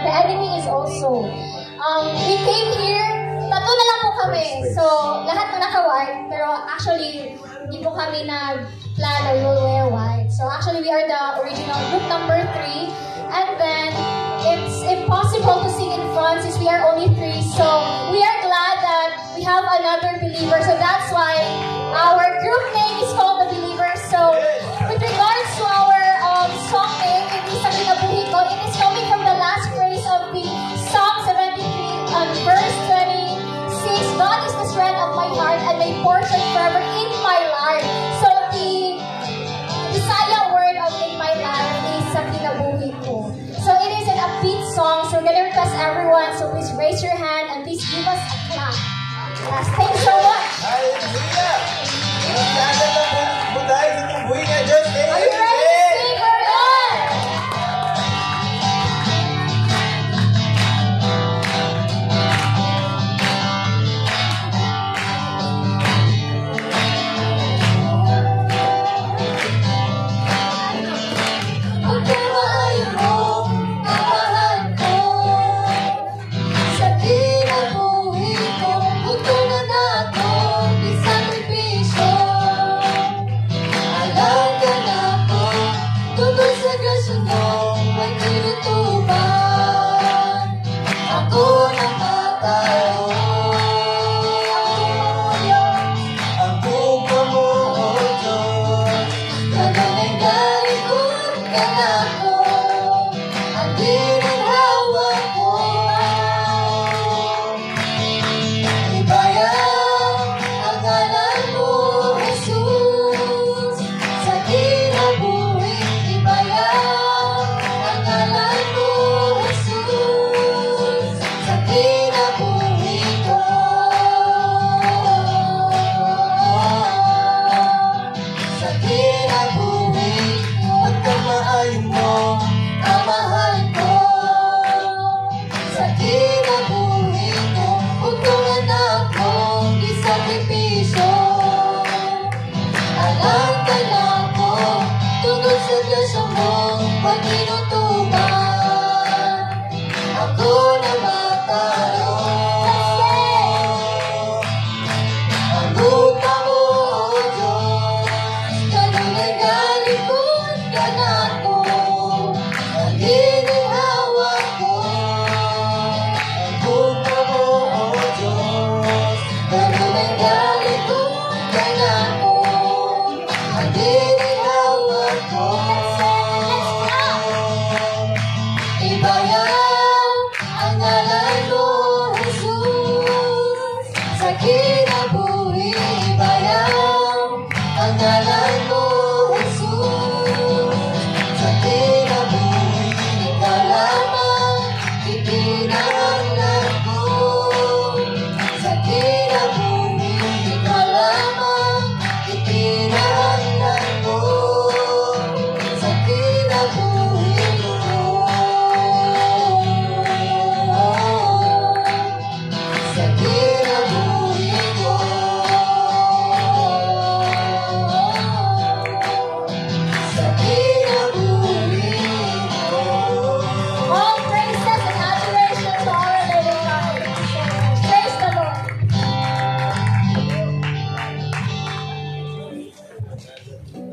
the enemy is also. We came here, tatlo na lang po kami. So, lahat na naka-white, pero actually, hindi po kami nag-plano, we will wear white. So, actually, we are the original group number 3. And then, it's impossible to sing in front since we are only 3. So, we are glad that we have another believer. So, that's why our group name is called The Believers. So, with regards to our song name, it is coming from the last phrase of the Psalm 73 verse 26. God is the strength of my heart and my portion forever in my life. So, the Bisaya word of in my life is sa kinabuhi ko. So, it is an upbeat song. So, we're going to request everyone. So, please raise your hand and please give us a clap. Yes, thank you so much. Are you ready?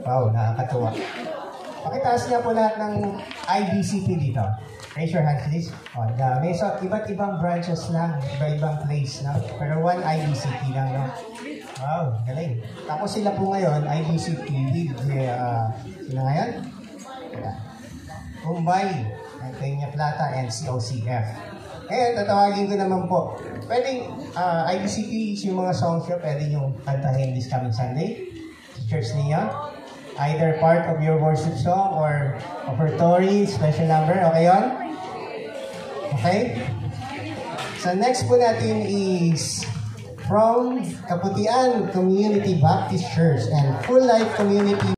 Wow, nakakatuwa. Pakitaas niya po lahat ng IBCP dito. Raise your hands, please. May iba't ibang branches na, iba-ibang place na. Pero one IBCP lang, no? Wow, galing. Tapos sila po ngayon, IBCP, sila ngayon? Kumbay, Peña Plata, and COCF. Ngayon, tatawagin ko naman po. Pwedeng, IBCP, yung mga songs nyo, pwede nyo kantahin this coming Sunday. Church niya. Either part of your worship song or offertory, special number. Okay yun? Okay? So next po natin is from Kaputian Community Baptist Church and Full Life Community